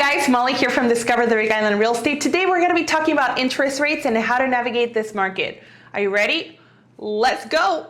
guys, Molly here from Discover the Big Island Real Estate. Today we're going to be talking about interest rates and how to navigate this market. Are you ready? Let's go!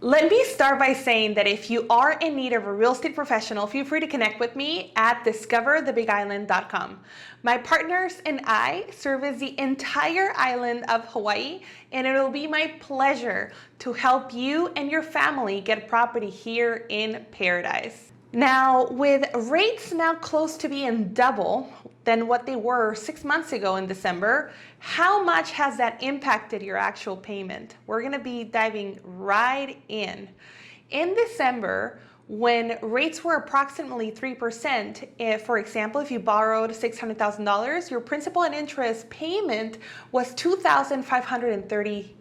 Let me start by saying that if you are in need of a real estate professional, feel free to connect with me at discoverthebigisland.com. My partners and I service the entire island of Hawaii, and it will be my pleasure to help you and your family get a property here in paradise. Now, with rates now close to being double than what they were 6 months ago in December, how much has that impacted your actual payment? We're going to be diving right in. In December, when rates were approximately 3%, if, for example, if you borrowed $600,000, your principal and interest payment was $2,530.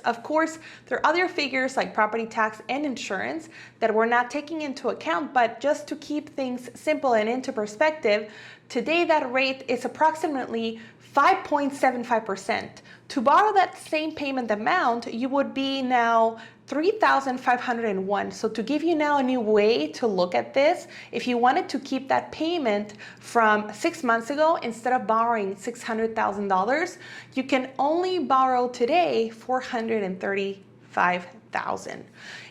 Of course, there are other figures like property tax and insurance that we're not taking into account, but just to keep things simple and into perspective, today that rate is approximately 5.75%. To borrow that same payment amount, you would be now $3,501. So to give you now a new way to look at this, if you wanted to keep that payment from 6 months ago, instead of borrowing $600,000, you can only borrow today $435,000.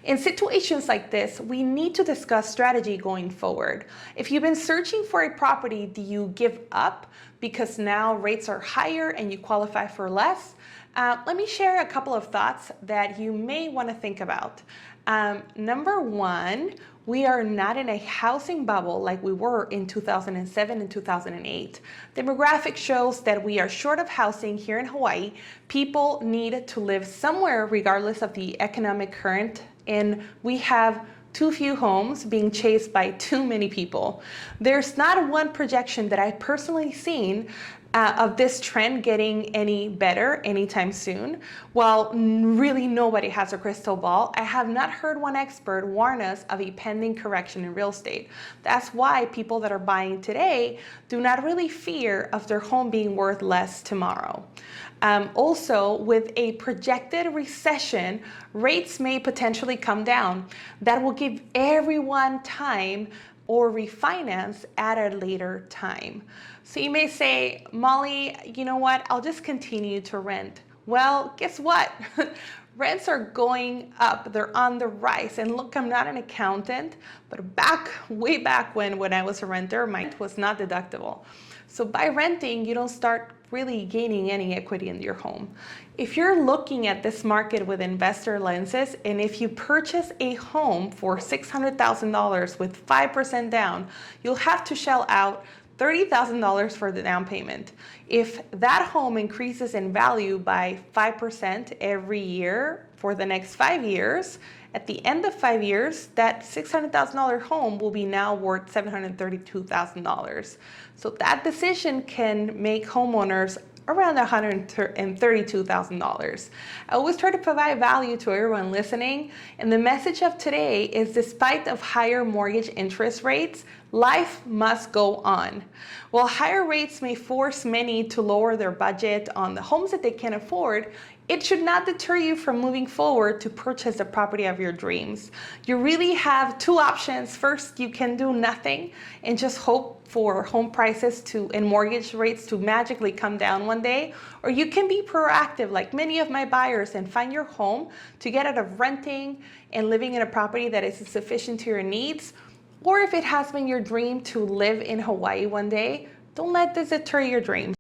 In situations like this, we need to discuss strategy going forward. If you've been searching for a property, do you give up because now rates are higher and you qualify for less? Let me share a couple of thoughts that you may want to think about. Number one, we are not in a housing bubble like we were in 2007 and 2008. Demographics shows that we are short of housing here in Hawaii. People need to live somewhere regardless of the economic current, and we have too few homes being chased by too many people. There's not one projection that I've personally seen of this trend getting any better anytime soon. While really nobody has a crystal ball, I have not heard one expert warn us of a pending correction in real estate. That's why people that are buying today do not really fear of their home being worth less tomorrow. Also, with a projected recession, rates may potentially come down. That will give everyone time or refinance at a later time. So you may say, Molly, you know what? I'll just continue to rent. Well, guess what? Rents are going up. They're on the rise. And look, I'm not an accountant, but way back when I was a renter, my rent was not deductible. So by renting, you don't start really gaining any equity in your home. If you're looking at this market with investor lenses, and if you purchase a home for $600,000 with 5% down, you'll have to shell out $30,000 for the down payment. If that home increases in value by 5% every year for the next 5 years, at the end of 5 years, that $600,000 home will be now worth $732,000. So that decision can make homeowners around $132,000. I always try to provide value to everyone listening, and the message of today is, despite of higher mortgage interest rates, life must go on. While higher rates may force many to lower their budget on the homes that they can afford, it should not deter you from moving forward to purchase the property of your dreams. You really have two options. First, you can do nothing and just hope for home prices and mortgage rates to magically come down one day, or you can be proactive like many of my buyers and find your home to get out of renting and living in a property that is sufficient to your needs. Or if it has been your dream to live in Hawaii one day, don't let this deter your dreams.